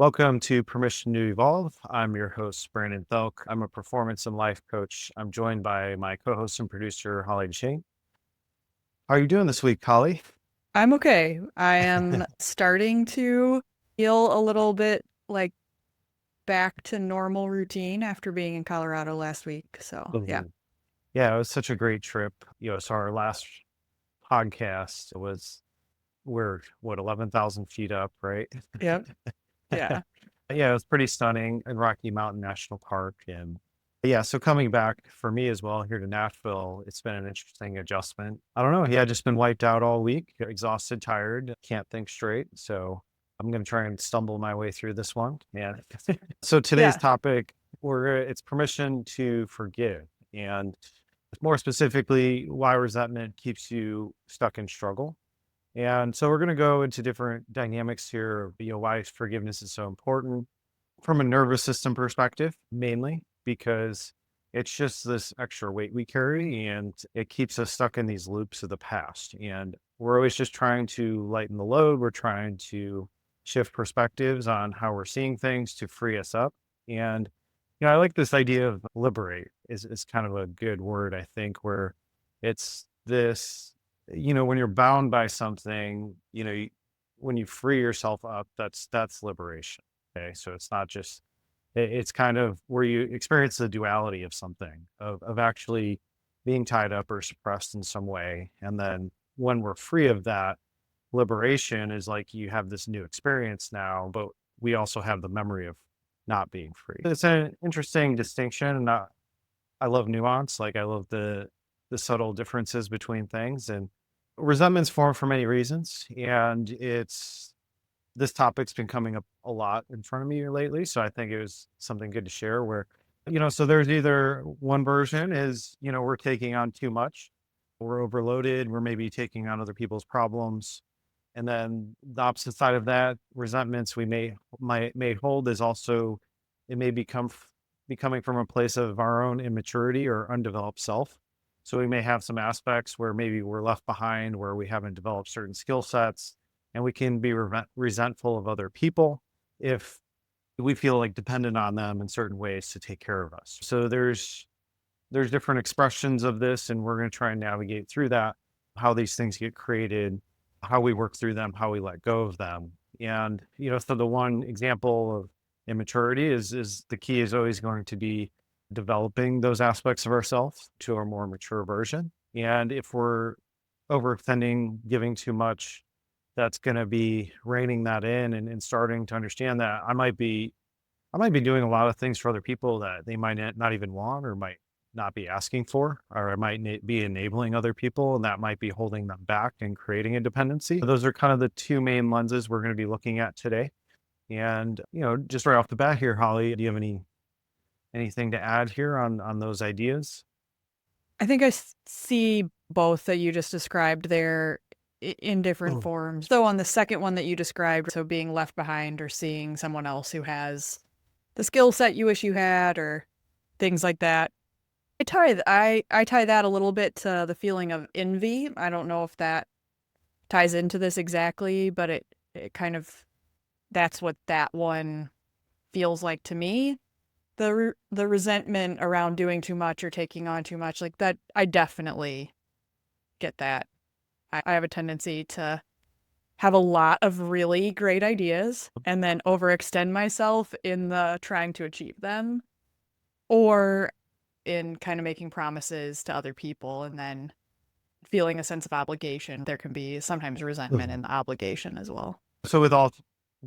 Welcome to Permission to Evolve. I'm your host, Brandon Thielk. I'm a performance and life coach. I'm joined by my co-host and producer, Holly Shane. How are you doing this week, Holly? I'm okay. I am starting to feel a little bit like back to normal routine after being in Colorado last week. So, yeah. Mhm. Yeah, it was such a great trip. So our last podcast was, we're, 11,000 feet up, right? Yep. Yeah. Yeah, it was pretty stunning in Rocky Mountain National Park. And yeah, so coming back for me as well here to Nashville, it's been an interesting adjustment. I don't know. Yeah, just been wiped out all week, exhausted, tired, can't think straight. So I'm going to try and stumble my way through this one. Yeah. So today's Yeah. topic, it's permission to forgive. And more specifically, why resentment keeps you stuck in struggle. And so we're going to go into different dynamics here, why forgiveness is so important from a nervous system perspective, mainly because it's just this extra weight we carry and it keeps us stuck in these loops of the past. And we're always just trying to lighten the load. We're trying to shift perspectives on how we're seeing things to free us up. And, I like this idea of liberate is kind of a good word, I think, where it's this, when you're bound by something, when you free yourself up, that's liberation. Okay. So it's not just, it's kind of where you experience the duality of something, of actually being tied up or suppressed in some way. And then when we're free of that, liberation is like you have this new experience now, but we also have the memory of not being free. It's an interesting distinction. And I love nuance. Like I love the subtle differences between things, and resentments form for many reasons. And this topic's been coming up a lot in front of me lately. So I think it was something good to share where, so there's either one version is, we're taking on too much, we're overloaded, we're maybe taking on other people's problems. And then the opposite side of that, resentments we may hold is also, it may be coming from a place of our own immaturity or undeveloped self. So we may have some aspects where maybe we're left behind, where we haven't developed certain skill sets, and we can be resentful of other people if we feel like dependent on them in certain ways to take care of us. So there's different expressions of this, and we're going to try and navigate through that, how these things get created, how we work through them, how we let go of them. And, so the one example of immaturity is the key is always going to be developing those aspects of ourselves to a more mature version. And if we're overextending, giving too much, that's going to be reining that in, and starting to understand that I might be doing a lot of things for other people that they might not even want or might not be asking for, or I might be enabling other people, and that might be holding them back and creating a dependency. Those are kind of the two main lenses we're going to be looking at today. And, just right off the bat here, Holly, do you have anything to add here on those ideas? I think I see both that you just described there in different Mm. forms. So, on the second one that you described, so being left behind or seeing someone else who has the skill set you wish you had or things like that. I tie that a little bit to the feeling of envy. I don't know if that ties into this exactly, but it kind of that's what that one feels like to me. The resentment around doing too much or taking on too much, like that, I definitely get that. I have a tendency to have a lot of really great ideas and then overextend myself in the trying to achieve them, or in kind of making promises to other people and then feeling a sense of obligation. There can be sometimes resentment in the obligation as well. So with all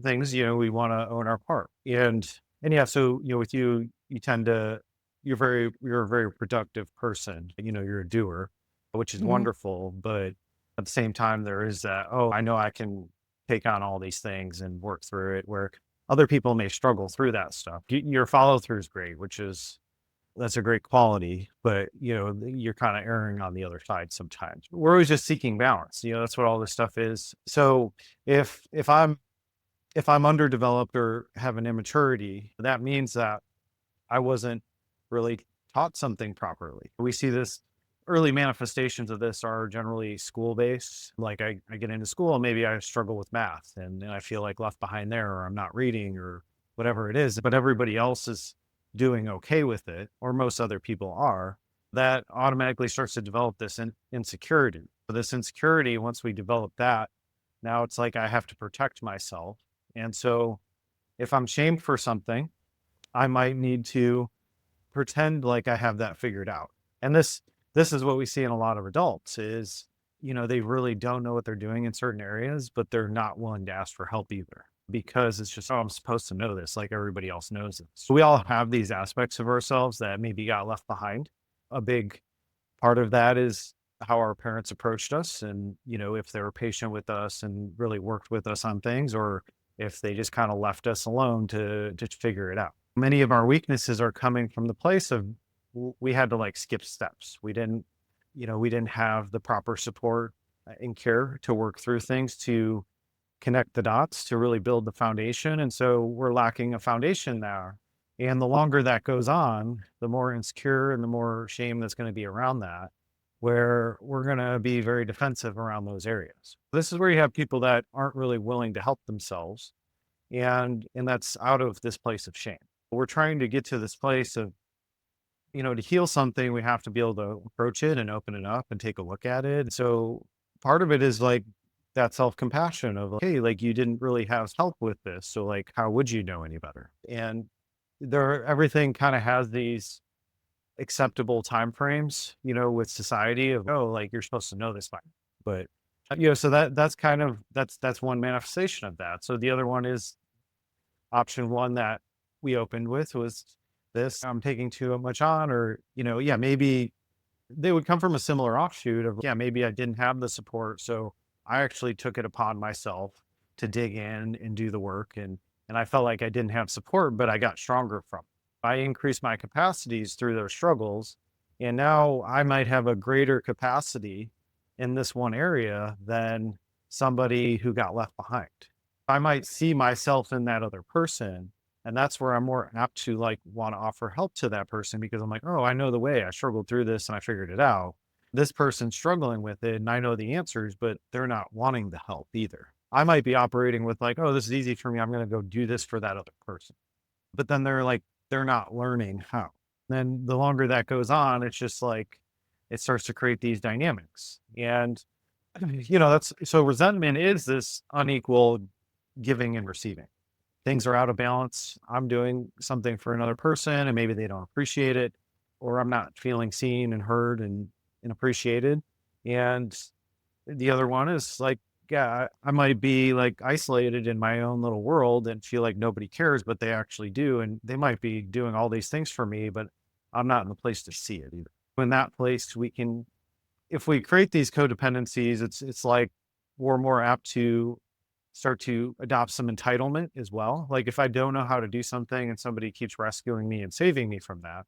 things, we want to own our part. And yeah, so with you, you're a very productive person. You're a doer, which is Mhm. wonderful. But at the same time, there is that, oh, I know I can take on all these things and work through it, where other people may struggle through that stuff. Your follow through is great, that's a great quality, but you're kind of erring on the other side sometimes. We're always just seeking balance. That's what all this stuff is. So if I'm underdeveloped or have an immaturity, that means that I wasn't really taught something properly. We see this early manifestations of this are generally school based. Like I get into school and maybe I struggle with math and I feel like left behind there, or I'm not reading or whatever it is, but everybody else is doing okay with it, or most other people are. That automatically starts to develop this insecurity. So this insecurity, once we develop that, now it's like I have to protect myself. And so if I'm shamed for something, I might need to pretend like I have that figured out. And this is what we see in a lot of adults is, they really don't know what they're doing in certain areas, but they're not willing to ask for help either because it's just, oh, I'm supposed to know this like everybody else knows it. So we all have these aspects of ourselves that maybe got left behind. A big part of that is how our parents approached us and, if they were patient with us and really worked with us on things, or if they just kind of left us alone to figure it out. Many of our weaknesses are coming from the place of we had to like skip steps. We didn't have the proper support and care to work through things, to connect the dots, to really build the foundation. And so we're lacking a foundation there. And the longer that goes on, the more insecure and the more shame that's going to be around that, where we're going to be very defensive around those areas. This is where you have people that aren't really willing to help themselves. And that's out of this place of shame. We're trying to get to this place of, to heal something, we have to be able to approach it and open it up and take a look at it. So part of it is like that self compassion of, like, hey, like you didn't really have help with this. So, like, how would you know any better? And everything kind of has these acceptable time frames, with society of, oh, like you're supposed to know this by. But, so that's kind of, that's one manifestation of that. So the other one is option one that we opened with was this, I'm taking too much on, or, yeah, maybe they would come from a similar offshoot of, yeah, maybe I didn't have the support. So I actually took it upon myself to dig in and do the work. And I felt like I didn't have support, but I got stronger from it. I increased my capacities through those struggles. And now I might have a greater capacity in this one area than somebody who got left behind. I might see myself in that other person. And that's where I'm more apt to like want to offer help to that person because I'm like, oh, I know the way. I struggled through this and I figured it out. This person's struggling with it and I know the answers, but they're not wanting the help either. I might be operating with like, oh, this is easy for me. I'm going to go do this for that other person. But then they're not learning how. Then the longer that goes on, it's just like it starts to create these dynamics. And, that's so resentment is this unequal giving and receiving. Things are out of balance. I'm doing something for another person and maybe they don't appreciate it, or I'm not feeling seen and heard and appreciated. And the other one is like, yeah, I might be like isolated in my own little world and feel like nobody cares, but they actually do. And they might be doing all these things for me, but I'm not in the place to see it either. In that place, if we create these codependencies, it's like we're more apt to start to adopt some entitlement as well. Like if I don't know how to do something and somebody keeps rescuing me and saving me from that,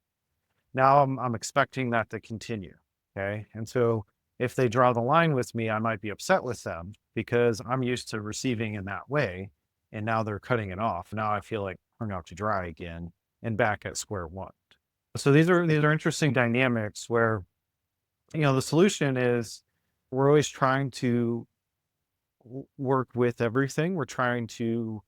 now I'm expecting that to continue. Okay. And so if they draw the line with me, I might be upset with them because I'm used to receiving in that way. And now they're cutting it off. Now I feel like hung out to dry again and back at square one. So these are interesting dynamics where, the solution is we're always trying to work with everything. We're trying to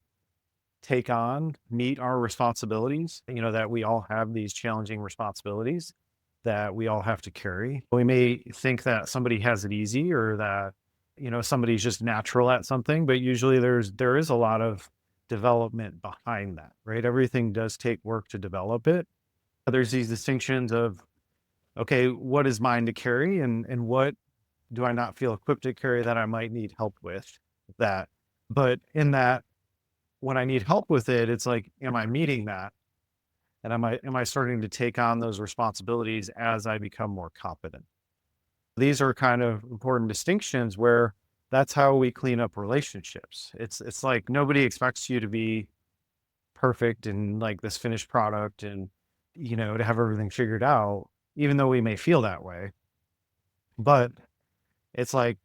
meet our responsibilities, that we all have these challenging responsibilities that we all have to carry. We may think that somebody has it easy or that, somebody's just natural at something, but usually there is a lot of development behind that, right? Everything does take work to develop it. There's these distinctions of, okay, what is mine to carry and what do I not feel equipped to carry that I might need help with that. But in that, when I need help with it, it's like, am I meeting that? And am I starting to take on those responsibilities as I become more competent? These are kind of important distinctions where that's how we clean up relationships. It's like nobody expects you to be perfect and like this finished product and to have everything figured out, even though we may feel that way. But it's like,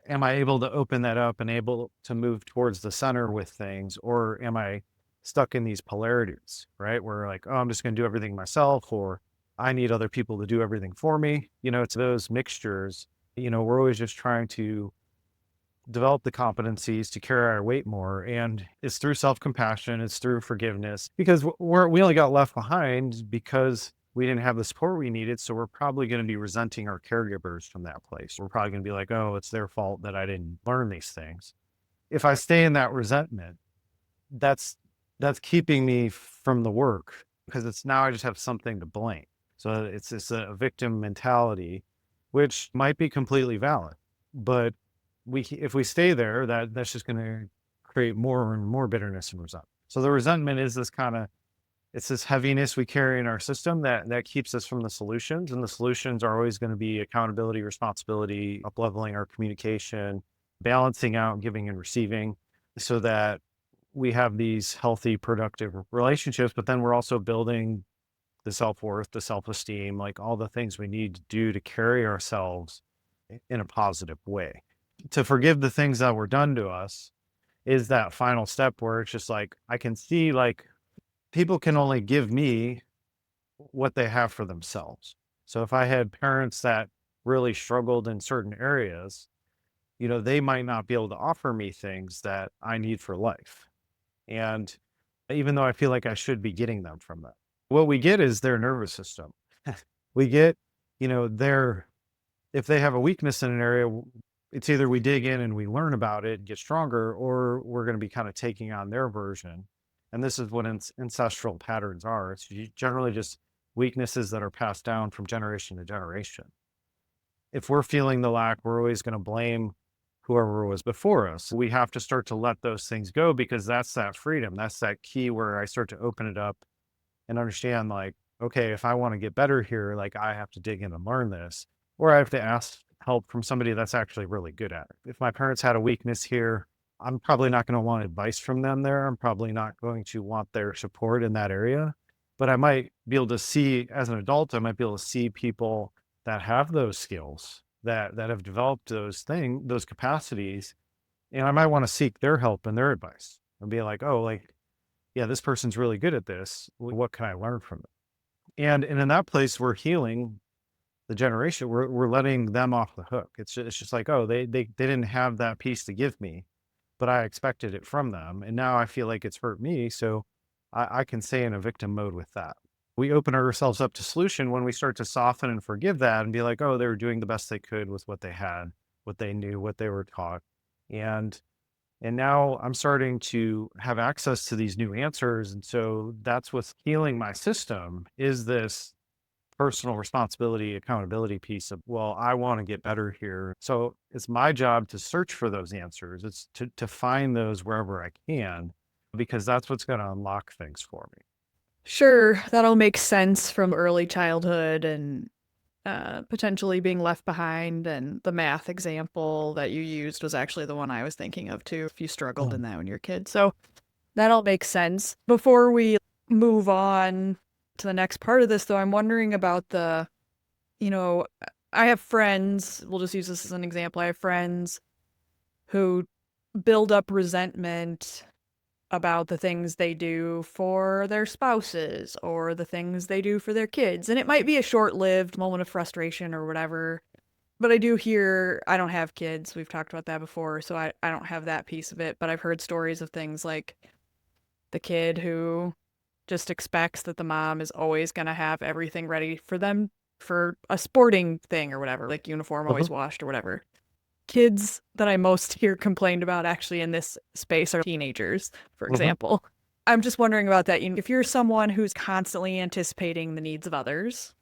am I able to open that up and able to move towards the center with things? Or am I stuck in these polarities, right? Where like, oh, I'm just going to do everything myself, or I need other people to do everything for me. It's those mixtures. We're always just trying to develop the competencies to carry our weight more. And it's through self compassion, it's through forgiveness, because we only got left behind because we didn't have the support we needed. So we're probably going to be resenting our caregivers from that place. We're probably going to be like, oh, it's their fault that I didn't learn these things. If I stay in that resentment, that's keeping me from the work, because it's now I just have something to blame. So it's this a victim mentality, which might be completely valid, but if we stay there, that's just going to create more and more bitterness and resentment. So the resentment is this kind of, it's this heaviness we carry in our system that keeps us from the solutions, and the solutions are always going to be accountability, responsibility, up leveling our communication, balancing out giving and receiving, so that we have these healthy, productive relationships. But then we're also building the self-worth, the self-esteem, like all the things we need to do to carry ourselves in a positive way. To forgive the things that were done to us is that final step where it's just like, I can see like people can only give me what they have for themselves. So if I had parents that really struggled in certain areas, they might not be able to offer me things that I need for life. And even though I feel like I should be getting them from them, what we get is their nervous system. We get, their, if they have a weakness in an area, it's either we dig in and we learn about it and get stronger, or we're going to be kind of taking on their version. And this is what ancestral patterns are. It's generally just weaknesses that are passed down from generation to generation. If we're feeling the lack, we're always going to blame whoever was before us. We have to start to let those things go, because that's that freedom. That's that key where I start to open it up and understand, like, okay, if I want to get better here, like I have to dig in and learn this, or I have to ask help from somebody that's actually really good at it. If my parents had a weakness here, I'm probably not going to want advice from them there. I'm probably not going to want their support in that area. But I might be able to see, as an adult, I might be able to see people that have those skills, that have developed those capacities, and I might want to seek their help and their advice and be like, oh, like, yeah, this person's really good at this. What can I learn from it? And in that place, we're healing the generation. We're letting them off the hook. It's just like, oh, they didn't have that piece to give me, but I expected it from them, and now I feel like it's hurt me. So I can stay in a victim mode with that. We open ourselves up to solution when we start to soften and forgive that and be like, oh, they were doing the best they could with what they had, what they knew, what they were taught. And now I'm starting to have access to these new answers. And so that's what's healing my system, is this personal responsibility, accountability piece of, well, I want to get better here. So it's my job to search for those answers. It's to find those wherever I can, because that's what's going to unlock things for me. Sure, that'll make sense from early childhood and potentially being left behind. And the math example that you used was actually the one I was thinking of too, if you struggled in that when you're a kid. So that all makes sense. Before we move on to the next part of this, though, I'm wondering about you know, I have friends, we'll just use this as an example. I have friends who build up resentment about the things they do for their spouses or the things they do for their kids. And it might be a short-lived moment of frustration or whatever. But I do hear, I don't have kids. We've talked about that before, so I don't have that piece of it. But I've heard stories of things like the kid who just expects that the mom is always going to have everything ready for them for a sporting thing or whatever, like uniform always Mhm. washed or whatever. Kids that I most hear complained about actually in this space are teenagers, for Mhm. example. I'm just wondering about that. If you're someone who's constantly anticipating the needs of others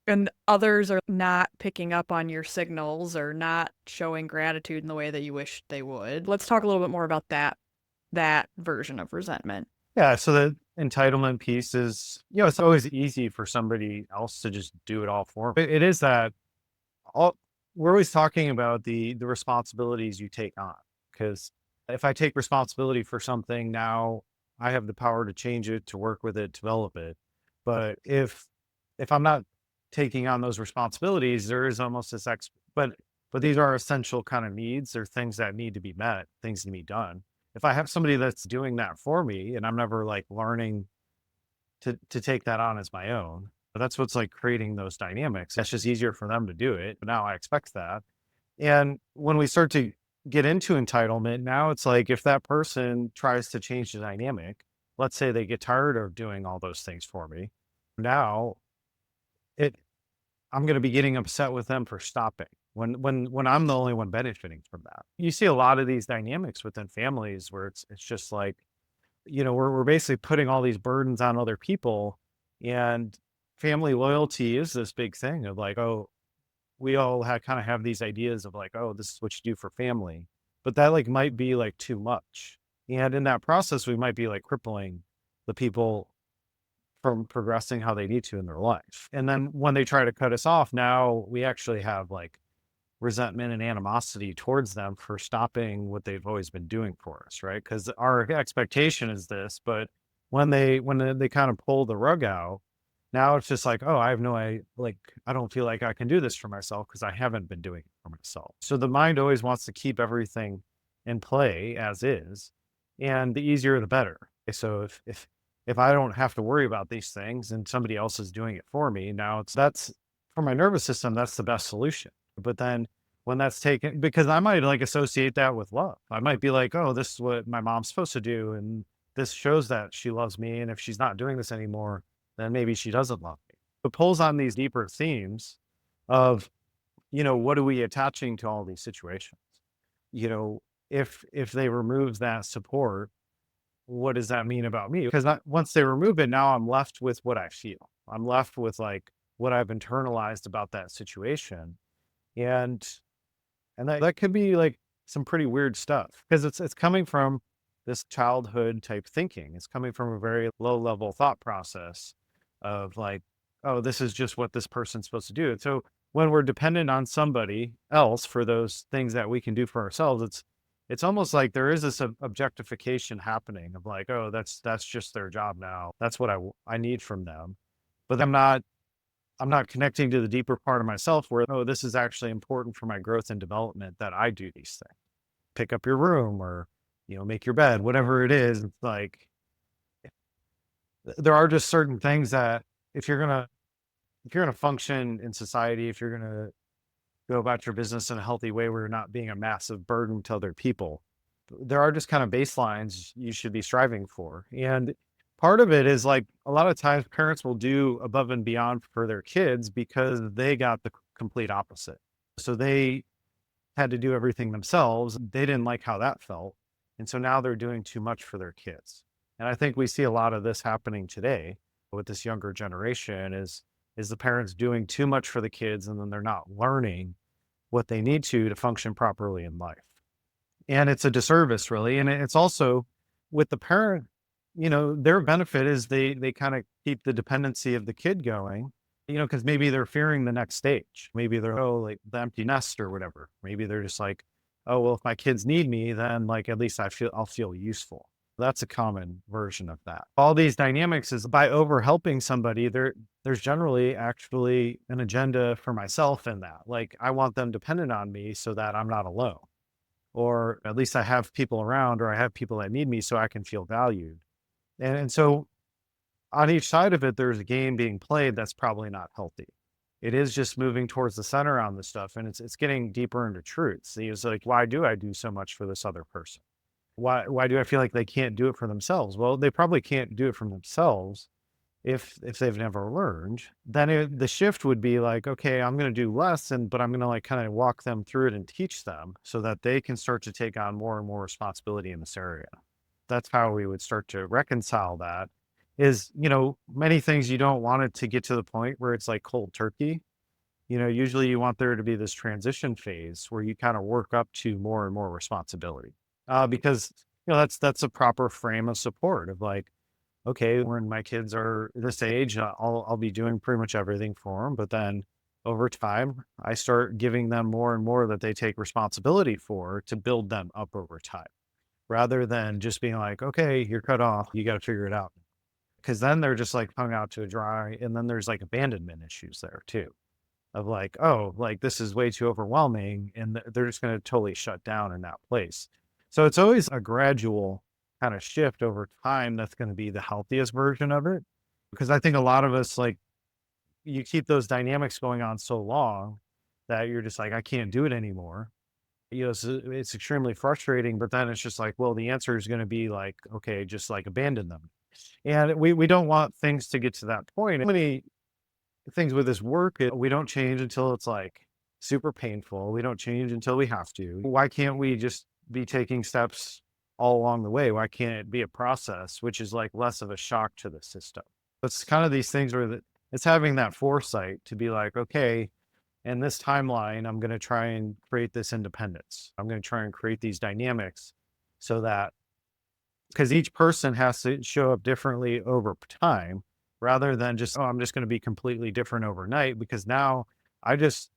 and others are not picking up on your signals or not showing gratitude in the way that you wish they would, let's talk a little bit more about that version of resentment. Yeah. So the entitlement piece is, it's always easy for somebody else to just do it all for me. It is that all we're always talking about the responsibilities you take on, because if I take responsibility for something, now I have the power to change it, to work with it, develop it. But if I'm not taking on those responsibilities, there is almost this but these are essential kind of needs. They're things that need to be met, things to be done. If I have somebody that's doing that for me and I'm never like learning to take that on as my own, That's what's like creating those dynamics. That's just easier for them to do it. But now I expect that. And when we start to get into entitlement, now it's like if that person tries to change the dynamic, let's say they get tired of doing all those things for me. Now it I'm going to be getting upset with them for stopping when I'm the only one benefiting from that. You see a lot of these dynamics within families where it's just like, we're basically putting all these burdens on other people, and family loyalty is this big thing of like, oh, we all kind of have these ideas of like, oh, this is what you do for family, but that like might be like too much. And in that process, we might be like crippling the people from progressing how they need to in their life. And then when they try to cut us off, now we actually have like resentment and animosity towards them for stopping what they've always been doing for us, right? Because our expectation is this, but when they kind of pull the rug out, now it's just like, oh, I have no I like I don't feel like I can do this for myself because I haven't been doing it for myself. So the mind always wants to keep everything in play as is, and the easier the better. So if I don't have to worry about these things and somebody else is doing it for me, now that's for my nervous system, that's the best solution. But then when that's taken, because I might like associate that with love. I might be like, oh, this is what my mom's supposed to do. And this shows that she loves me. And if she's not doing this anymore, then maybe she doesn't love me. It pulls on these deeper themes of, what are we attaching to all these situations? You know, if they remove that support, what does that mean about me? Because once they remove it, now I'm left with what I feel. I'm left with like what I've internalized about that situation. And that could be like some pretty weird stuff because it's coming from this childhood type thinking. It's coming from a very low level thought process of like, oh, this is just what this person's supposed to do. And so when we're dependent on somebody else for those things that we can do for ourselves, it's almost like there is this objectification happening of like, oh, that's just their job now. That's what I need from them. But I'm not connecting to the deeper part of myself where, oh, this is actually important for my growth and development that I do these things. Pick up your room or, make your bed, whatever it is. It's like there are just certain things that if you're gonna if you're gonna function in society, if you're gonna go about your business in a healthy way where you're not being a massive burden to other people, there are just kind of baselines you should be striving for. And part of it is like a lot of times parents will do above and beyond for their kids because they got the complete opposite. So they had to do everything themselves. They didn't like how that felt. And so now they're doing too much for their kids. And I think we see a lot of this happening today with this younger generation is the parents doing too much for the kids and then they're not learning what they need to function properly in life. And it's a disservice really. And it's also with the parent, their benefit is they kind of keep the dependency of the kid going, because maybe they're fearing the next stage. Maybe they're, oh, like the empty nest or whatever. Maybe they're just like, oh, well, if my kids need me, then like at least I'll feel useful. That's a common version of that. All these dynamics is by over helping somebody, there's generally actually an agenda for myself in that. Like I want them dependent on me so that I'm not alone. Or at least I have people around or I have people that need me so I can feel valued. And so on each side of it, there's a game being played that's probably not healthy. It is just moving towards the center on this stuff, and it's getting deeper into truths. It's like, why do I do so much for this other person? Why do I feel like they can't do it for themselves? Well, they probably can't do it for themselves if they've never learned. Then the shift would be like, okay, I'm going to do less, but I'm going to like kind of walk them through it and teach them so that they can start to take on more and more responsibility in this area. That's how we would start to reconcile that is, many things you don't want it to get to the point where it's like cold turkey. Usually you want there to be this transition phase where you kind of work up to more and more responsibility. Because, that's a proper frame of support of like, okay, when my kids are this age, I'll be doing pretty much everything for them. But then over time, I start giving them more and more that they take responsibility for to build them up over time rather than just being like, okay, you're cut off. You got to figure it out. Because then they're just like hung out to dry. And then there's like abandonment issues there too of like, oh, like this is way too overwhelming. And they're just going to totally shut down in that place. So it's always a gradual kind of shift over time that's going to be the healthiest version of it. Because I think a lot of us like you keep those dynamics going on so long that you're just like, I can't do it anymore. So it's extremely frustrating, but then it's just like, well, the answer is going to be like, okay, just like abandon them. And we don't want things to get to that point. Many things with this work, we don't change until it's like super painful. We don't change until we have to. Why can't we just be taking steps all along the way? Why can't it be a process, which is like less of a shock to the system? It's kind of these things where it's having that foresight to be like, okay, in this timeline, I'm going to try and create this independence. I'm going to try and create these dynamics so that because each person has to show up differently over time rather than just, oh, I'm just going to be completely different overnight because now I just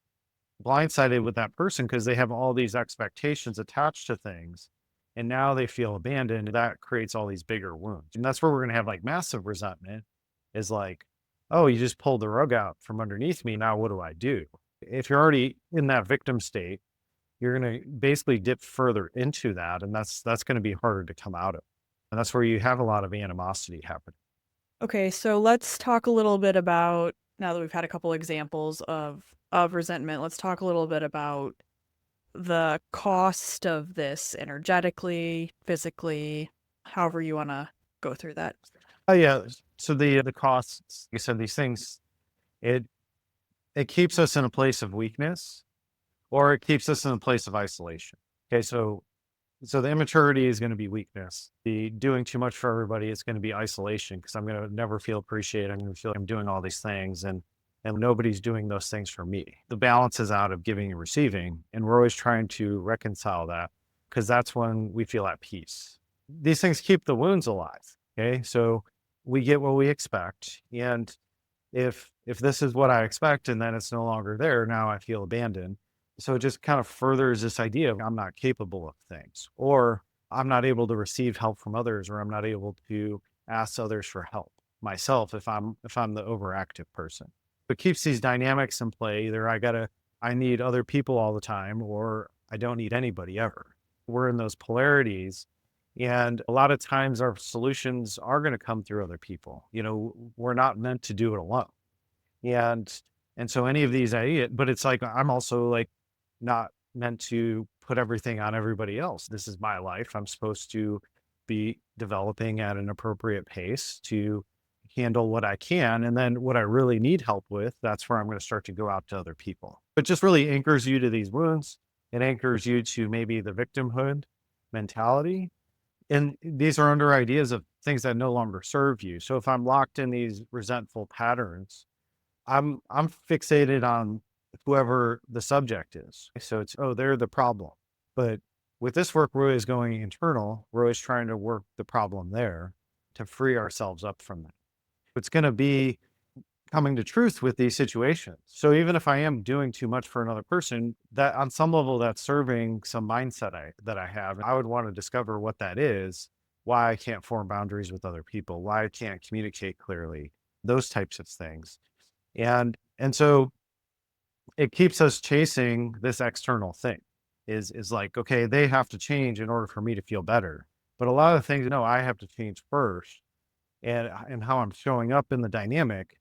blindsided with that person because they have all these expectations attached to things. And now they feel abandoned. That creates all these bigger wounds. And that's where we're going to have like massive resentment is like, oh, you just pulled the rug out from underneath me. Now what do I do? If you're already in that victim state, you're going to basically dip further into that. And that's going to be harder to come out of. And that's where you have a lot of animosity happening. Okay, so let's talk a little bit about, now that we've had a couple examples of resentment, let's talk a little bit about the cost of this energetically, physically, however you want to go through that. Oh yeah. So the costs, like I said, these things, it it keeps us in a place of weakness or it keeps us in a place of isolation. Okay, so the immaturity is going to be weakness. The doing too much for everybody is going to be isolation because I'm going to never feel appreciated. I'm going to feel like I'm doing all these things and nobody's doing those things for me. The balance is out of giving and receiving, and we're always trying to reconcile that because that's when we feel at peace. These things keep the wounds alive. Okay, so we get what we expect, and if this is what I expect and then it's no longer there, now I feel abandoned. So it just kind of furthers this idea of I'm not capable of things, or I'm not able to receive help from others, or I'm not able to ask others for help myself if I'm the overactive person. But keeps these dynamics in play. Either I need other people all the time, or I don't need anybody ever. We're in those polarities. And a lot of times our solutions are going to come through other people. We're not meant to do it alone. And so any of these but it's like I'm also like not meant to put everything on everybody else. This is my life. I'm supposed to be developing at an appropriate pace to handle what I can. And then what I really need help with, that's where I'm going to start to go out to other people. But just really anchors you to these wounds. It anchors you to maybe the victimhood mentality. And these are under ideas of things that no longer serve you. So if I'm locked in these resentful patterns, I'm fixated on whoever the subject is. So it's, oh, they're the problem. But with this work, we're always going internal. We're always trying to work the problem there to free ourselves up from that. It's going to be coming to truth with these situations. So even if I am doing too much for another person, that on some level that's serving some mindset that I have. I would want to discover what that is, why I can't form boundaries with other people, why I can't communicate clearly, those types of things. And so it keeps us chasing this external thing is like, okay, they have to change in order for me to feel better. But a lot of things, no, I have to change first and how I'm showing up in the dynamic.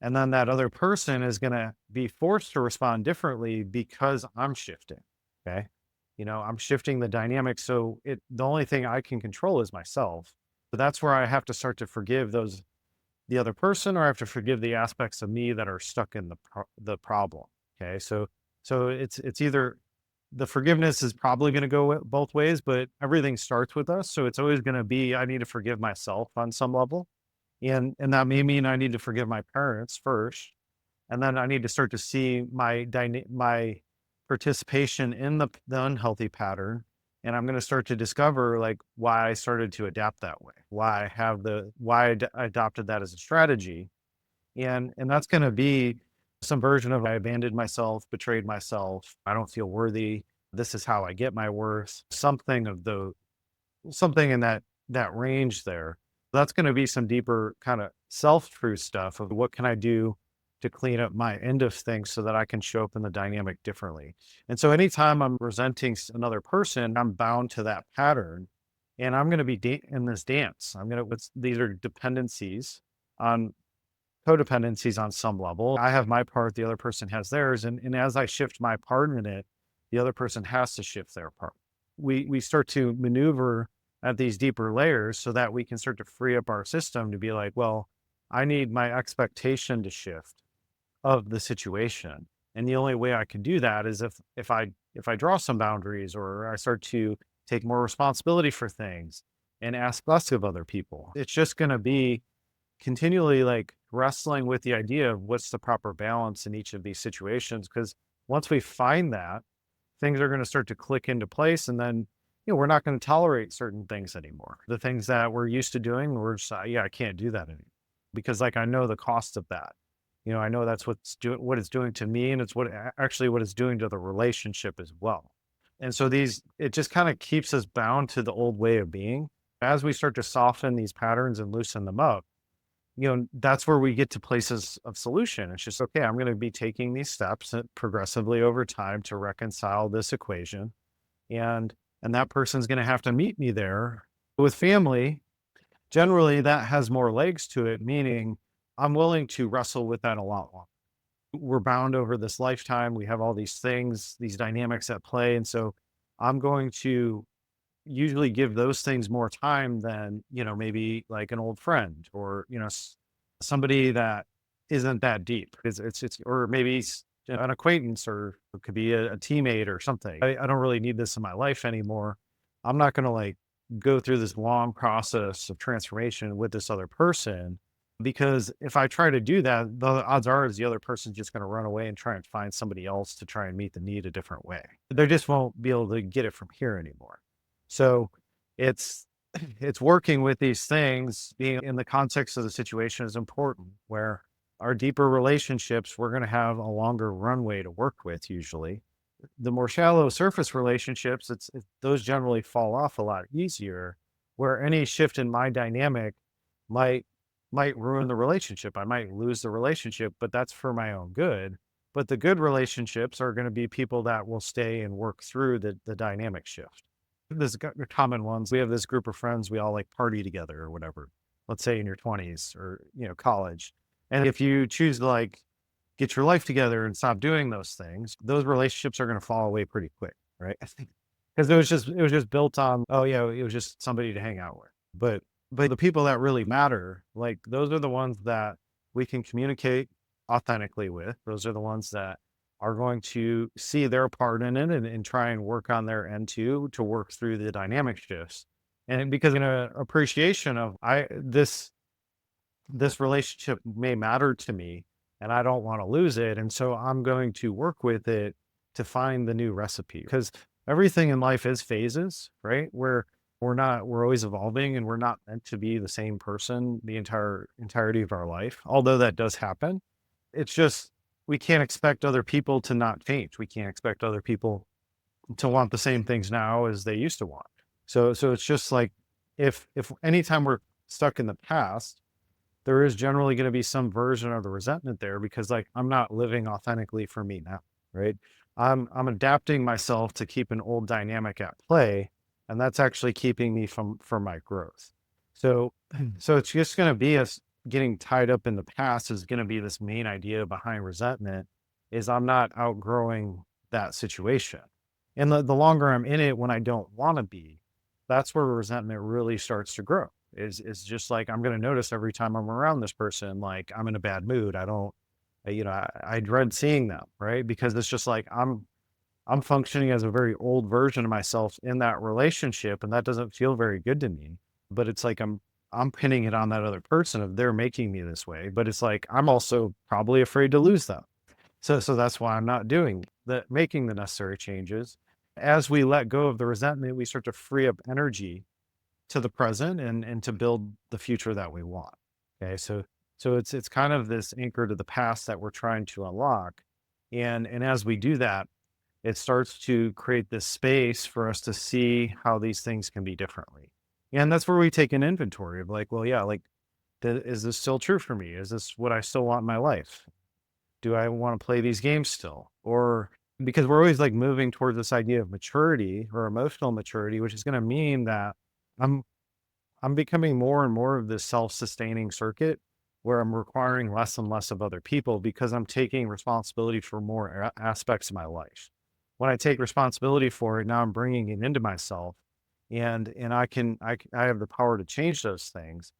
And then that other person is going to be forced to respond differently because I'm shifting. Okay. I'm shifting the dynamic. So the only thing I can control is myself. But that's where I have to start to forgive the other person, or I have to forgive the aspects of me that are stuck in the problem. Okay. So it's either the forgiveness is probably going to go both ways, but everything starts with us. So it's always going to be, I need to forgive myself on some level. And that may mean I need to forgive my parents first. And then I need to start to see my participation in the unhealthy pattern. And I'm going to start to discover like why I started to adapt that way, why I adopted that as a strategy. And that's going to be some version of I abandoned myself, betrayed myself. I don't feel worthy. This is how I get my worth. Something in that range there. That's going to be some deeper kind of self-truth stuff of what can I do to clean up my end of things so that I can show up in the dynamic differently. And so anytime I'm resenting another person, I'm bound to that pattern and I'm going to be in this dance. These are dependencies on codependencies on some level. I have my part, the other person has theirs. And as I shift my part in it, the other person has to shift their part. We start to maneuver at these deeper layers so that we can start to free up our system to be like, well, I need my expectation to shift of the situation. And the only way I can do that is if I draw some boundaries, or I start to take more responsibility for things and ask less of other people. It's just going to be continually like wrestling with the idea of what's the proper balance in each of these situations. Because once we find that, things are going to start to click into place. And then, we're not going to tolerate certain things anymore. The things that we're used to doing, we're just, yeah, I can't do that anymore because like I know the cost of that. I know that's what it's doing to me, and it's actually what it's doing to the relationship as well. And so it just kind of keeps us bound to the old way of being. As we start to soften these patterns and loosen them up, that's where we get to places of solution. It's just, okay, I'm going to be taking these steps progressively over time to reconcile this equation. And that person's going to have to meet me there. With family, generally that has more legs to it, meaning I'm willing to wrestle with that a lot longer. We're bound over this lifetime. We have all these things, these dynamics at play. And so I'm going to usually give those things more time than, maybe like an old friend, or, somebody that isn't that deep. Or maybe an acquaintance, or it could be a teammate or something. I don't really need this in my life anymore. I'm not going to like go through this long process of transformation with this other person, because if I try to do that, the odds are is the other person's just going to run away and try and find somebody else to try and meet the need a different way. They just won't be able to get it from here anymore. So it's it's working with these things, being in the context of the situation is important, where our deeper relationships, we're going to have a longer runway to work with usually. The more shallow surface relationships, those generally fall off a lot easier, where any shift in my dynamic might might ruin the relationship. I might lose the relationship, but that's for my own good. But the good relationships are going to be people that will stay and work through the dynamic shift. There's common ones. We have this group of friends, we all like party together or whatever. Let's say in your 20s, or, college. And if you choose to like get your life together and stop doing those things, those relationships are going to fall away pretty quick, right? I think because it was just built on, oh yeah, it was just somebody to hang out with. But the people that really matter, like those are the ones that we can communicate authentically with. Those are the ones that are going to see their part in it, and try and work on their end too, to work through the dynamic shifts. And because in a appreciation of this relationship may matter to me, and I don't want to lose it. And so I'm going to work with it to find the new recipe, because everything in life is phases, right? Where we're always evolving, and we're not meant to be the same person the entirety of our life. Although that does happen. It's just, we can't expect other people to not change. We can't expect other people to want the same things now as they used to want. So it's just like, if anytime we're stuck in the past, there is generally going to be some version of the resentment there, because like I'm not living authentically for me now, right? I'm adapting myself to keep an old dynamic at play, and that's actually keeping me from my growth. So so it's just going to be us getting tied up in the past is going to be this main idea behind resentment, is I'm not outgrowing that situation. And the longer I'm in it when I don't want to be, that's where resentment really starts to grow. Is just like, I'm going to notice every time I'm around this person, like I'm in a bad mood. I don't, I dread seeing them, right? Because it's just like I'm functioning as a very old version of myself in that relationship, and that doesn't feel very good to me. But it's like I'm pinning it on that other person of they're making me this way. But it's like I'm also probably afraid to lose them. So that's why I'm not making the necessary changes. As we let go of the resentment, we start to free up energy to the present, and to build the future that we want. Okay. So it's kind of this anchor to the past that we're trying to unlock. And as we do that, it starts to create this space for us to see how these things can be differently. And that's where we take an inventory of like, well, yeah, like, is this still true for me? Is this what I still want in my life? Do I want to play these games still? Or because we're always like moving towards this idea of maturity or emotional maturity, which is going to mean that I'm I'm becoming more and more of this self-sustaining circuit, where I'm requiring less and less of other people because I'm taking responsibility for more aspects of my life. When I take responsibility for it, now I'm bringing it into myself, and I have the power to change those things.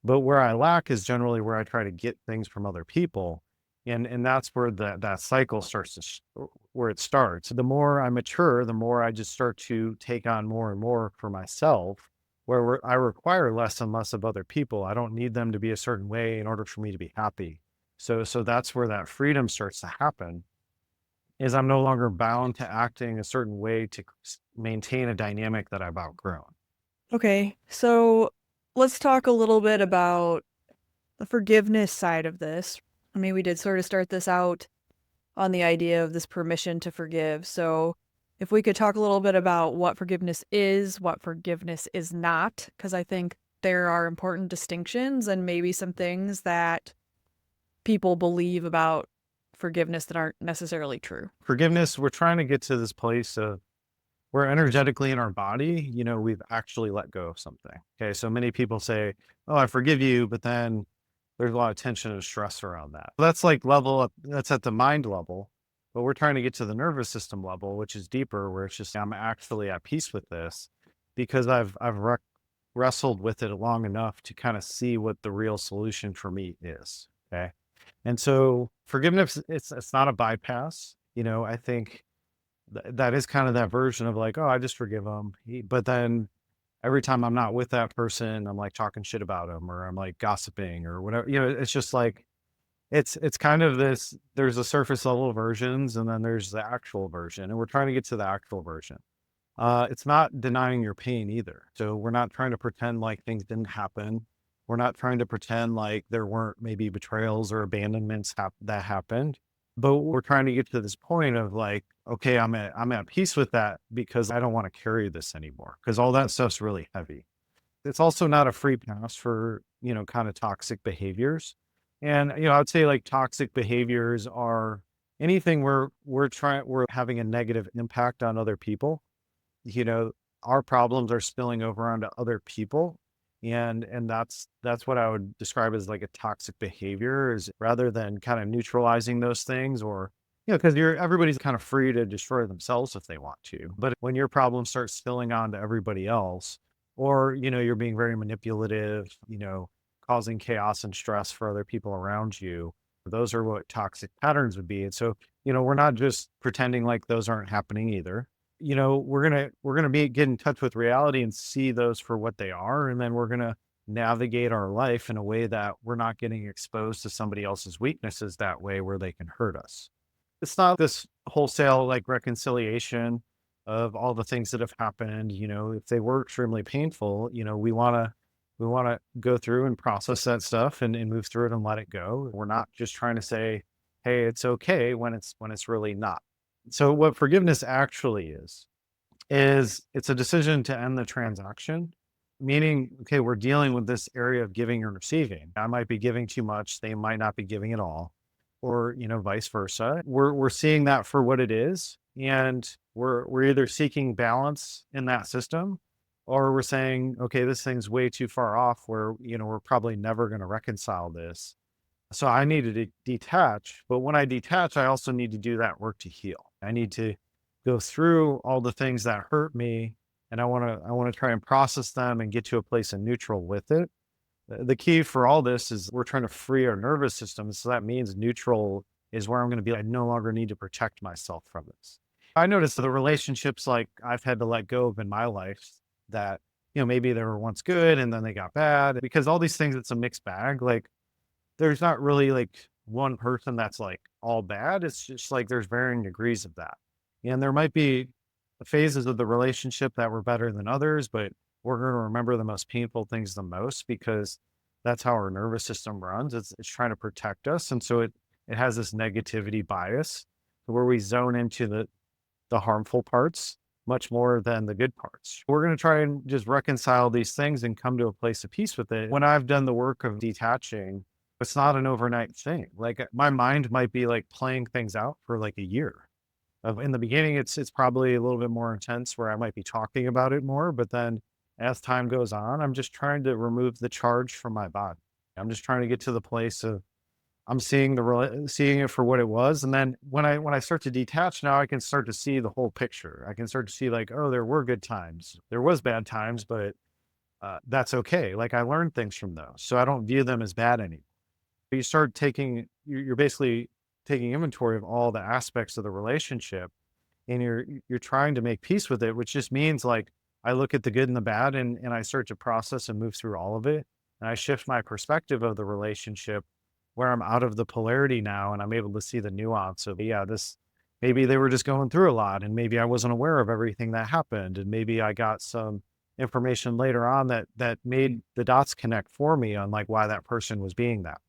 But where I lack is generally where I try to get things from other people, and that's where that cycle starts to where it starts. The more I mature, the more I just start to take on more and more for myself, where I require less and less of other people. I don't need them to be a certain way in order for me to be happy. So that's where that freedom starts to happen. Is I'm no longer bound to acting a certain way to maintain a dynamic that I've outgrown. Okay, so let's talk a little bit about the forgiveness side of this. I mean, we did sort of start this out on the idea of this permission to forgive. So, if we could talk a little bit about what forgiveness is, what forgiveness is not, because I think there are important distinctions and maybe some things that people believe about forgiveness that aren't necessarily true. Forgiveness, we're trying to get to this place of where energetically in our body, we've actually let go of something. Okay. So many people say, "Oh, I forgive you," but then there's a lot of tension and stress around that. That's like level up, that's at the mind level. But we're trying to get to the nervous system level, which is deeper, where it's just I'm actually at peace with this because I've wrestled with it long enough to kind of see what the real solution for me is. Okay. And so forgiveness, it's not a bypass. I think that is kind of that version of like, oh, I just forgive them. But then every time I'm not with that person, I'm like talking shit about them or I'm like gossiping or whatever. It's just like it's kind of this. There's a surface level versions, and then there's the actual version, and we're trying to get to the actual version. It's not denying your pain either. So we're not trying to pretend like things didn't happen. We're not trying to pretend like there weren't maybe betrayals or abandonments that happened. But we're trying to get to this point of like, okay, I'm at peace with that because I don't want to carry this anymore because all that stuff's really heavy. It's also not a free pass for, kind of toxic behaviors. And, I'd say like toxic behaviors are anything where we're having a negative impact on other people. you know, our problems are spilling over onto other people. And that's what I would describe as like a toxic behavior is rather than kind of neutralizing those things or, because everybody's kind of free to destroy themselves if they want to. But when your problems start spilling onto everybody else, or, you're being very manipulative, causing chaos and stress for other people around you, those are what toxic patterns would be. And so, we're not just pretending like those aren't happening either. We're gonna be get in touch with reality and see those for what they are, and then we're gonna navigate our life in a way that we're not getting exposed to somebody else's weaknesses that way where they can hurt us. It's not this wholesale like reconciliation of all the things that have happened. If they were extremely painful, we wanna go through and process that stuff and move through it and let it go. We're not just trying to say, hey, it's okay when it's really not. So what forgiveness actually is it's a decision to end the transaction, meaning, okay, we're dealing with this area of giving and receiving. I might be giving too much, they might not be giving at all, or vice versa. We're seeing that for what it is, and we're either seeking balance in that system, or we're saying, okay, this thing's way too far off where we're probably never going to reconcile this. So I need to detach, but when I detach, I also need to do that work to heal. I need to go through all the things that hurt me, and I want to try and process them and get to a place of neutral with it. The key for all this is we're trying to free our nervous system. So that means neutral is where I'm going to be. I no longer need to protect myself from this. I noticed the relationships like I've had to let go of in my life that, maybe they were once good and then they got bad because all these things, it's a mixed bag. Like there's not really like one person that's like all bad. It's just like there's varying degrees of that. And there might be phases of the relationship that were better than others, but we're going to remember the most painful things the most because that's how our nervous system runs. It's trying to protect us. And so it has this negativity bias where we zone into the harmful parts much more than the good parts. We're going to try and just reconcile these things and come to a place of peace with it. When I've done the work of detaching, it's not an overnight thing. Like my mind might be like playing things out for like a year. In the beginning, it's probably a little bit more intense where I might be talking about it more, but then as time goes on, I'm just trying to remove the charge from my body. I'm just trying to get to the place of I'm seeing seeing it for what it was, and then when I start to detach, now I can start to see the whole picture. I can start to see like, oh, there were good times, there was bad times, but that's okay. Like I learned things from those, so I don't view them as bad anymore. You start taking, you're basically taking inventory of all the aspects of the relationship, and you're trying to make peace with it, which just means like I look at the good and the bad, and I start to process and move through all of it, and I shift my perspective of the relationship where I'm out of the polarity now, and I'm able to see the nuance of, yeah, this maybe they were just going through a lot, and maybe I wasn't aware of everything that happened, and maybe I got some information later on that made the dots connect for me on like why that person was being that.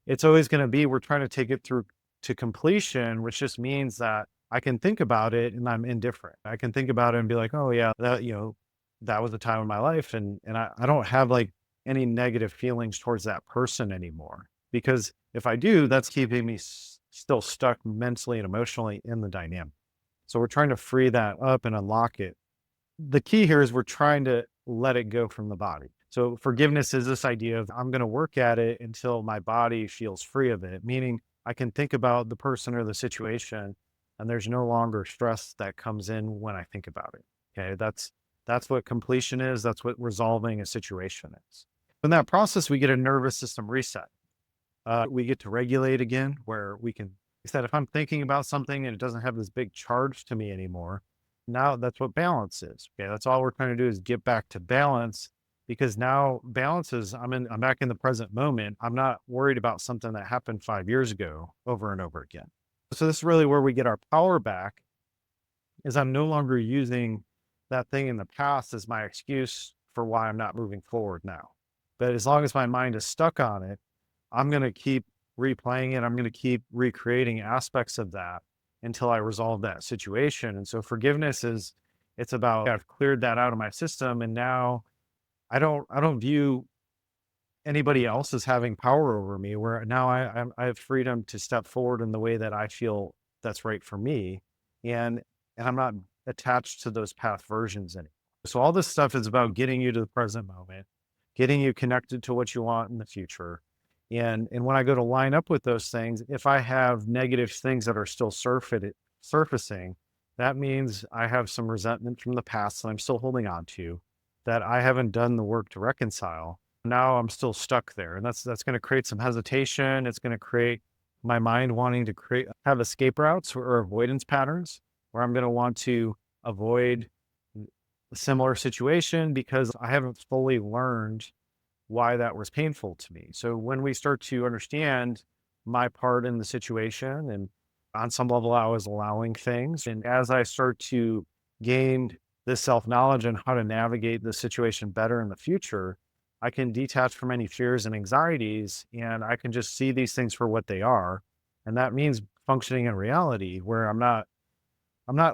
It's always going to be, we're trying to take it through to completion, which just means that I can think about it and I'm indifferent. I can think about it and be like, oh yeah, that, that was a time in my life. And I don't have like any negative feelings towards that person anymore. Because if I do, that's keeping me still stuck mentally and emotionally in the dynamic. So we're trying to free that up and unlock it. The key here is we're trying to let it go from the body. So forgiveness is this idea of I'm going to work at it until my body feels free of it, meaning I can think about the person or the situation and there's no longer stress that comes in when I think about it. Okay. That's what completion is. That's what resolving a situation is. In that process, we get a nervous system reset. We get to regulate again, where we can, instead, if I'm thinking about something and it doesn't have this big charge to me anymore, now that's what balance is. Okay. That's all we're trying to do is get back to balance, because now balance is I'm back in the present moment. I'm not worried about something that happened 5 years ago over and over again. So this is really where we get our power back, is I'm no longer using that thing in the past as my excuse for why I'm not moving forward now. But as long as my mind is stuck on it, I'm going to keep replaying it. I'm going to keep recreating aspects of that until I resolve that situation. And so forgiveness is, it's about, I've cleared that out of my system. And now I don't view anybody else as having power over me, where now I have freedom to step forward in the way that I feel that's right for me. And I'm not attached to those past versions anymore. So all this stuff is about getting you to the present moment, getting you connected to what you want in the future. And when I go to line up with those things, if I have negative things that are still surfacing, that means I have some resentment from the past that I'm still holding on to, that I haven't done the work to reconcile. Now I'm still stuck there. And that's going to create some hesitation. It's going to create my mind wanting to have escape routes or avoidance patterns, where I'm going to want to avoid a similar situation because I haven't fully learned why that was painful to me. So when we start to understand my part in the situation, and on some level, I was allowing things. And as I start to gain this self knowledge and how to navigate the situation better in the future, I can detach from any fears and anxieties, and I can just see these things for what they are. And that means functioning in reality, where I'm not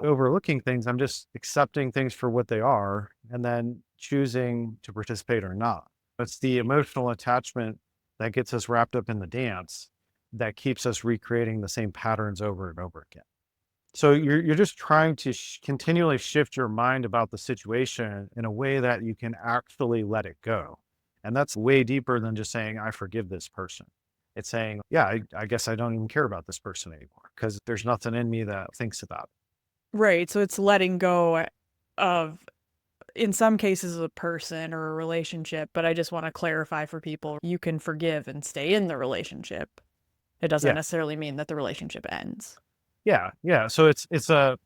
overlooking things. I'm just accepting things for what they are and then choosing to participate or not. It's the emotional attachment that gets us wrapped up in the dance that keeps us recreating the same patterns over and over again. So you're just trying to continually shift your mind about the situation in a way that you can actually let it go. And that's way deeper than just saying, I forgive this person. It's saying, yeah, I guess I don't even care about this person anymore because there's nothing in me that thinks about it. Right, so it's letting go of, in some cases, a person or a relationship, but I just wanna clarify for people, you can forgive and stay in the relationship. It doesn't Yeah. necessarily mean that the relationship ends. Yeah, yeah. So it's a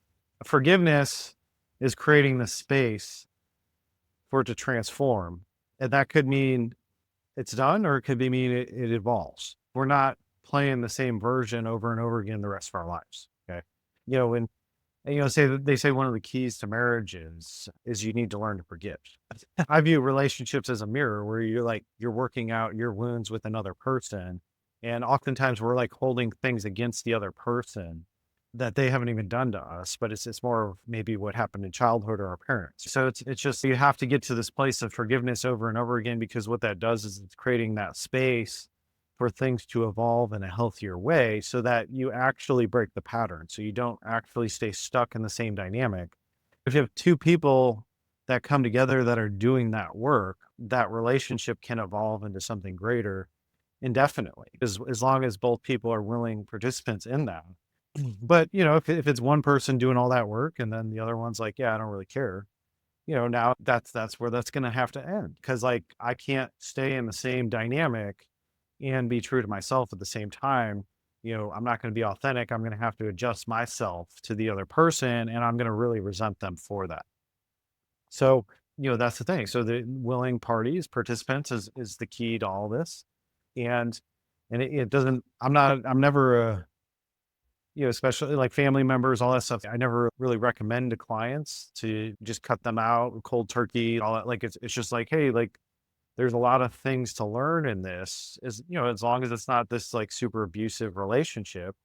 forgiveness is creating the space for it to transform, and that could mean it's done, or it could be mean it evolves. We're not playing the same version over and over again the rest of our lives. Okay, when say that they say one of the keys to marriage is you need to learn to forgive. I view relationships as a mirror where you're working out your wounds with another person, and oftentimes we're like holding things against the other person that they haven't even done to us, but it's more of maybe what happened in childhood or our parents. So it's just you have to get to this place of forgiveness over and over again, because what that does is it's creating that space for things to evolve in a healthier way so that you actually break the pattern. So you don't actually stay stuck in the same dynamic. If you have two people that come together that are doing that work, that relationship can evolve into something greater. indefinitely, as long as both people are willing participants in that. But, if it's one person doing all that work and then the other one's like, yeah, I don't really care, now that's where that's going to have to end. Cause like I can't stay in the same dynamic and be true to myself at the same time. I'm not going to be authentic. I'm going to have to adjust myself to the other person and I'm going to really resent them for that. So, that's the thing. So the willing parties, participants is the key to all this. And it doesn't, I'm never especially like family members, all that stuff. I never really recommend to clients to just cut them out cold turkey, all that. Like it's just like, hey, like there's a lot of things to learn in this, is as long as it's not this like super abusive relationship.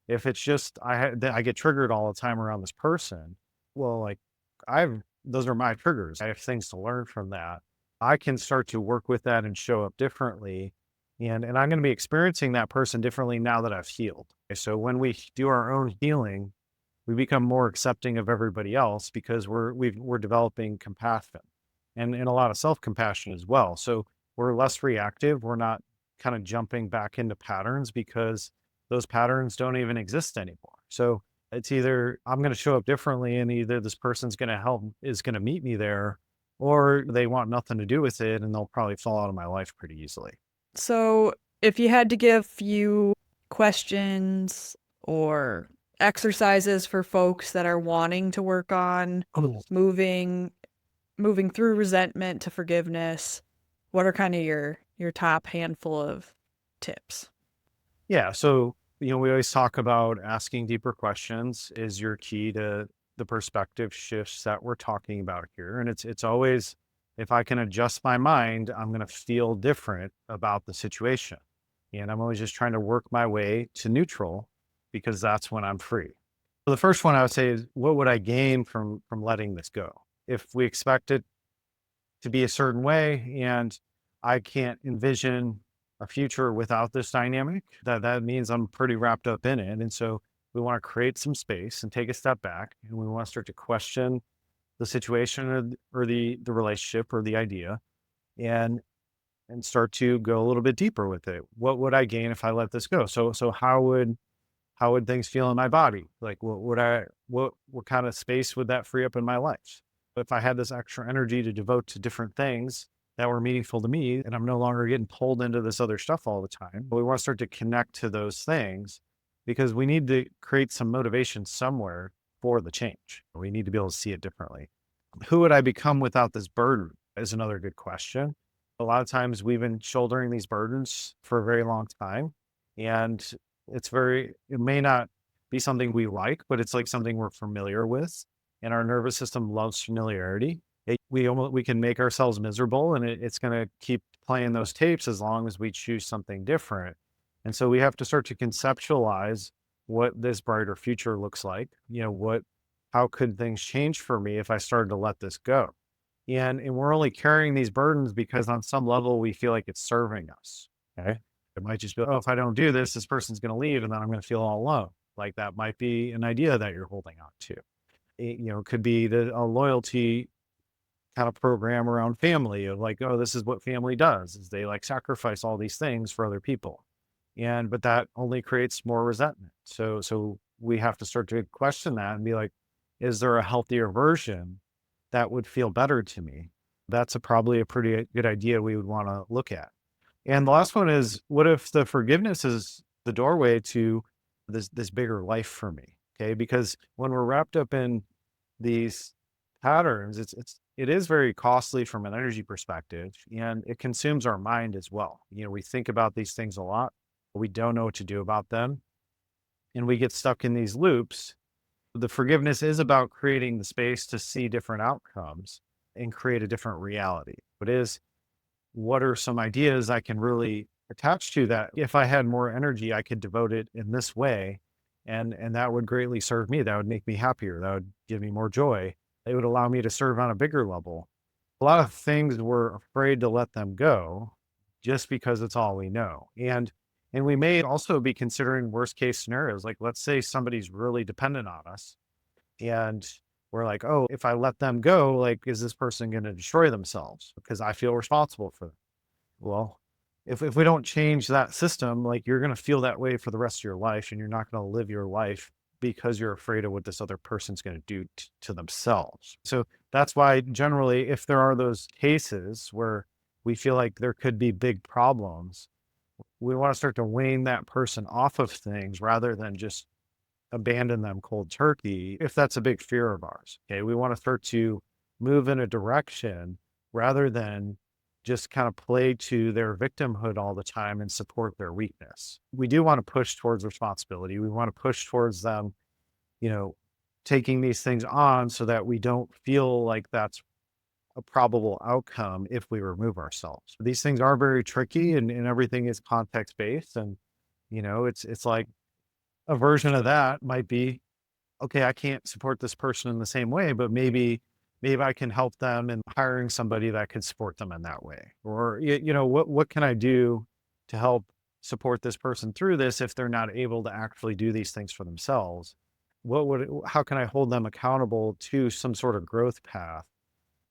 If it's just I get triggered all the time around this person, well, like I've those are my triggers. I have things to learn from that. I can start to work with that and show up differently. And I'm going to be experiencing that person differently now that I've healed. So when we do our own healing, we become more accepting of everybody else because we're developing compassion and a lot of self-compassion as well. So we're less reactive. We're not kind of jumping back into patterns because those patterns don't even exist anymore. So it's either I'm going to show up differently and either this person's going to help is going to meet me there or they want nothing to do with it and they'll probably fall out of my life pretty easily. So, if you had to give few questions or exercises for folks that are wanting to work on Oh. moving moving through resentment to forgiveness, what are kind of your top handful of tips? Yeah. So, we always talk about asking deeper questions is your key to the perspective shifts that we're talking about here. And it's always, if I can adjust my mind, I'm going to feel different about the situation. And I'm always just trying to work my way to neutral because that's when I'm free. So the first one I would say is what would I gain from letting this go? If we expect it to be a certain way and I can't envision a future without this dynamic, that means I'm pretty wrapped up in it. And so we want to create some space and take a step back and we want to start to question the situation or the relationship or the idea and start to go a little bit deeper with it. What would I gain if I let this go? So how would things feel in my body? Like, what kind of space would that free up in my life? If I had this extra energy to devote to different things that were meaningful to me, and I'm no longer getting pulled into this other stuff all the time, we want to start to connect to those things because we need to create some motivation somewhere for the change. We need to be able to see it differently. Who would I become without this burden is another good question. A lot of times we've been shouldering these burdens for a very long time. And it may not be something we like, but it's like something we're familiar with. And our nervous system loves familiarity. We can make ourselves miserable and it's going to keep playing those tapes as long as we choose something different. And so we have to start to conceptualize what this brighter future looks like. How could things change for me if I started to let this go? And we're only carrying these burdens because on some level we feel like it's serving us. Okay. It might just be, oh, if I don't do this, this person's going to leave and then I'm going to feel all alone. Like that might be an idea that you're holding on to. It could be a loyalty kind of program around family of like, oh, this is what family does is they like sacrifice all these things for other people. But that only creates more resentment. So we have to start to question that and be like, is there a healthier version that would feel better to me? That's probably a pretty good idea we would want to look at. And the last one is, what if the forgiveness is the doorway to this bigger life for me? Okay, because when we're wrapped up in these patterns, it is very costly from an energy perspective, and it consumes our mind as well. We think about these things a lot, but we don't know what to do about them, and we get stuck in these loops. The forgiveness is about creating the space to see different outcomes and create a different reality. It is, what are some ideas I can really attach to that if I had more energy, I could devote it in this way. And that would greatly serve me. That would make me happier. That would give me more joy. It would allow me to serve on a bigger level. A lot of things we're afraid to let them go just because it's all we know. And we may also be considering worst case scenarios. Like let's say somebody's really dependent on us and we're like, oh, if I let them go, like, is this person going to destroy themselves? Because I feel responsible for them. Well, if we don't change that system, like you're going to feel that way for the rest of your life, and you're not going to live your life because you're afraid of what this other person's going to do to themselves. So that's why generally, if there are those cases where we feel like there could be big problems, we want to start to wean that person off of things rather than just abandon them cold turkey if that's a big fear of ours. Okay. We want to start to move in a direction rather than just kind of play to their victimhood all the time and support their weakness. We do want to push towards responsibility. We want to push towards them, you know, taking these things on so that we don't feel like that's a probable outcome if we remove ourselves. These things are very tricky, and everything is context based. And, it's like a version of that might be, okay, I can't support this person in the same way, but maybe I can help them in hiring somebody that could support them in that way. Or what can I do to help support this person through this if they're not able to actually do these things for themselves? How can I hold them accountable to some sort of growth path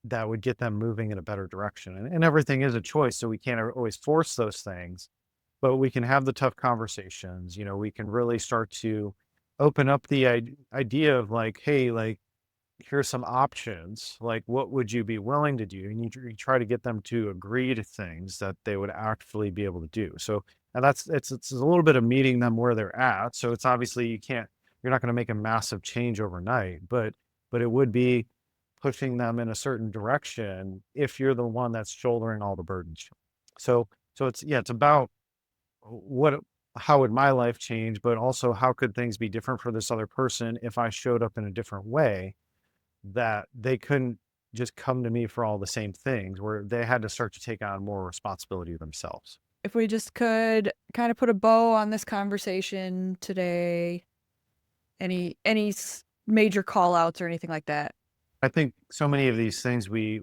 that would get them moving in a better direction? And everything is a choice, so we can't always force those things, but we can have the tough conversations. We can really start to open up the idea of like, hey, like, here's some options. Like, what would you be willing to do? And you try to get them to agree to things that they would actually be able to do. So, and it's a little bit of meeting them where they're at. So it's obviously you're not going to make a massive change overnight, but it would be pushing them in a certain direction if you're the one that's shouldering all the burdens. So it's about what how would my life change, but also how could things be different for this other person if I showed up in a different way that they couldn't just come to me for all the same things, where they had to start to take on more responsibility themselves. If we just could kind of put a bow on this conversation today, any major call outs or anything like that? I think so many of these things we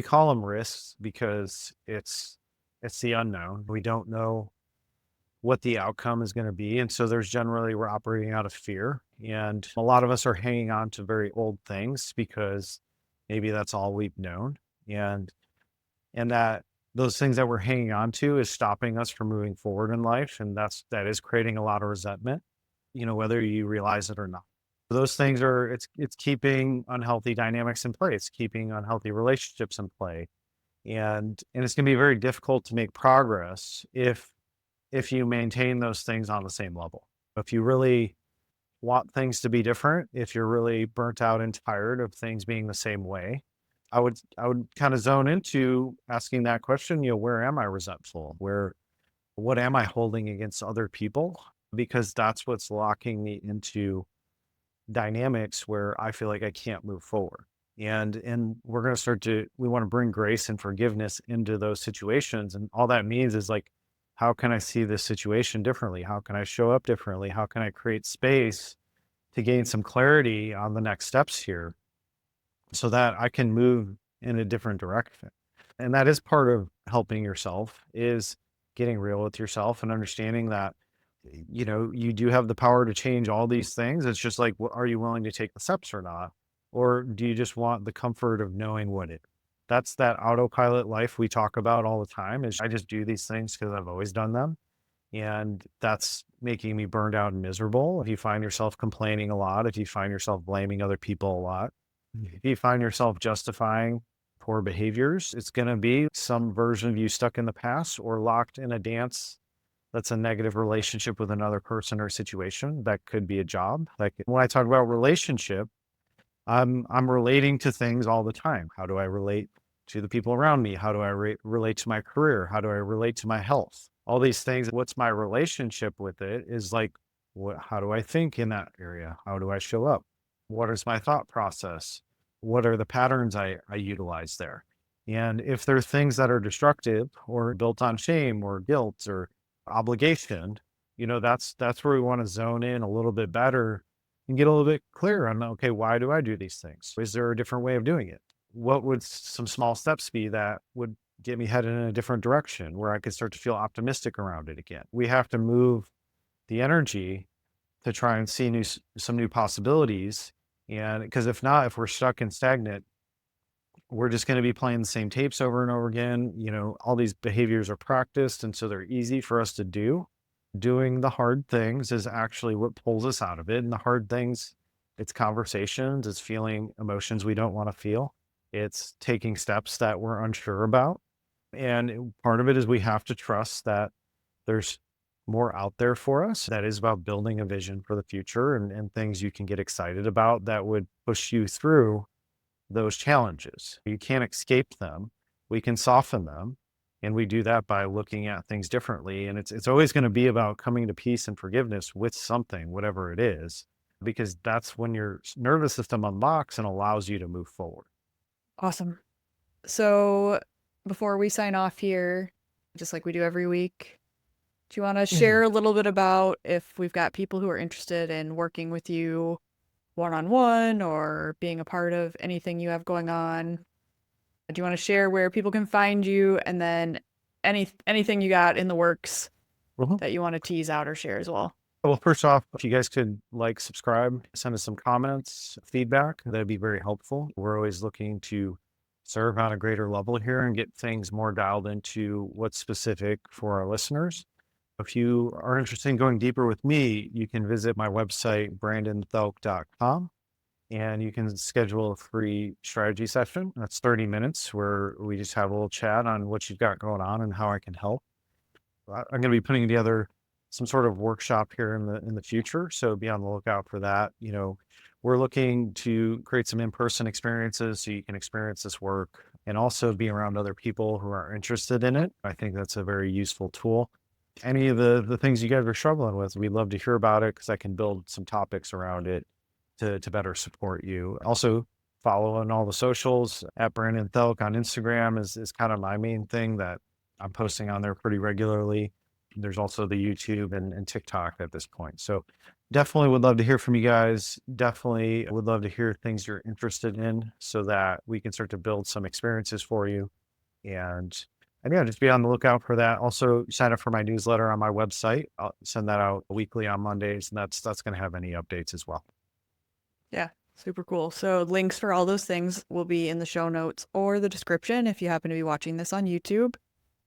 call them risks because it's the unknown. We don't know what the outcome is going to be. And so we're operating out of fear. And a lot of us are hanging on to very old things because maybe that's all we've known. And that those things that we're hanging on to is stopping us from moving forward in life. And that is creating a lot of resentment, whether you realize it or not. Those things it's keeping unhealthy dynamics in play. It's keeping unhealthy relationships in play. And it's going to be very difficult to make progress if you maintain those things on the same level. If you really want things to be different, if you're really burnt out and tired of things being the same way, I would kind of zone into asking that question, where am I resentful? What am I holding against other people? Because that's what's locking me into dynamics where I feel like I can't move forward. And we're going to we want to bring grace and forgiveness into those situations. And all that means is like, how can I see this situation differently? How can I show up differently? How can I create space to gain some clarity on the next steps here so that I can move in a different direction? And that is part of helping yourself, is getting real with yourself and understanding that, you do have the power to change all these things. It's just like, are you willing to take the steps or not? Or do you just want the comfort of knowing that's that autopilot life we talk about all the time, is I just do these things because I've always done them. And that's making me burned out and miserable. If you find yourself complaining a lot, if you find yourself blaming other people a lot, if you find yourself justifying poor behaviors, it's going to be some version of you stuck in the past or locked in a dance that's a negative relationship with another person or situation. That could be a job. Like when I talk about relationship, I'm relating to things all the time. How do I relate to the people around me? How do I relate to my career? How do I relate to my health? All these things. What's my relationship with it is like, how do I think in that area? How do I show up? What is my thought process? What are the patterns I utilize there? And if there are things that are destructive or built on shame or guilt or obligation, that's where we want to zone in a little bit better and get a little bit clearer on, okay, why do I do these things? Is there a different way of doing it? What would some small steps be that would get me headed in a different direction where I could start to feel optimistic around it again? We have to move the energy to try and see some new possibilities. And because if not, if we're stuck and stagnant, we're just going to be playing the same tapes over and over again. All these behaviors are practiced, and so they're easy for us to do. Doing the hard things is actually what pulls us out of it. And the hard things, it's conversations, it's feeling emotions we don't want to feel, it's taking steps that we're unsure about. And part of it is we have to trust that there's more out there for us that is about building a vision for the future, and things you can get excited about that would push you through those challenges. You can't escape them. We can soften them. And we do that by looking at things differently. And it's always going to be about coming to peace and forgiveness with something, whatever it is, because that's when your nervous system unlocks and allows you to move forward. Awesome. So before we sign off here, just like we do every week, do you want to share a little bit about if we've got people who are interested in working with you one-on-one or being a part of anything you have going on? Do you want to share where people can find you, and then anything you got in the works Mhm. that you want to tease out or share as well? Well, first off, if you guys could subscribe, send us some comments, feedback, that'd be very helpful. We're always looking to serve on a greater level here and get things more dialed into what's specific for our listeners. If you are interested in going deeper with me, you can visit my website, brandonthelk.com, and you can schedule a free strategy session. That's 30 minutes where we just have a little chat on what you've got going on and how I can help. I'm going to be putting together some sort of workshop here in the future, so be on the lookout for that. We're looking to create some in-person experiences so you can experience this work and also be around other people who are interested in it. I think that's a very useful tool. Any of the things you guys are struggling with, we'd love to hear about it because I can build some topics around it to better support you. Also, follow on all the socials at Brandon Thielk on Instagram is kind of my main thing that I'm posting on there pretty regularly. There's also the YouTube and TikTok at this point. So definitely would love to hear from you guys. Definitely would love to hear things you're interested in so that we can start to build some experiences for you. And yeah, just be on the lookout for that. Also, sign up for my newsletter on my website. I'll send that out weekly on Mondays, and that's going to have any updates as well. Yeah, super cool. So links for all those things will be in the show notes or the description if you happen to be watching this on YouTube.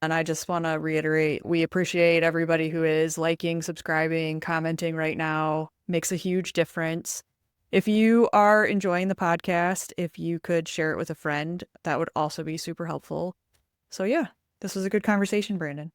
And I just want to reiterate, we appreciate everybody who is liking, subscribing, commenting right now. Makes a huge difference. If you are enjoying the podcast, if you could share it with a friend, that would also be super helpful. So yeah, this was a good conversation, Brandon.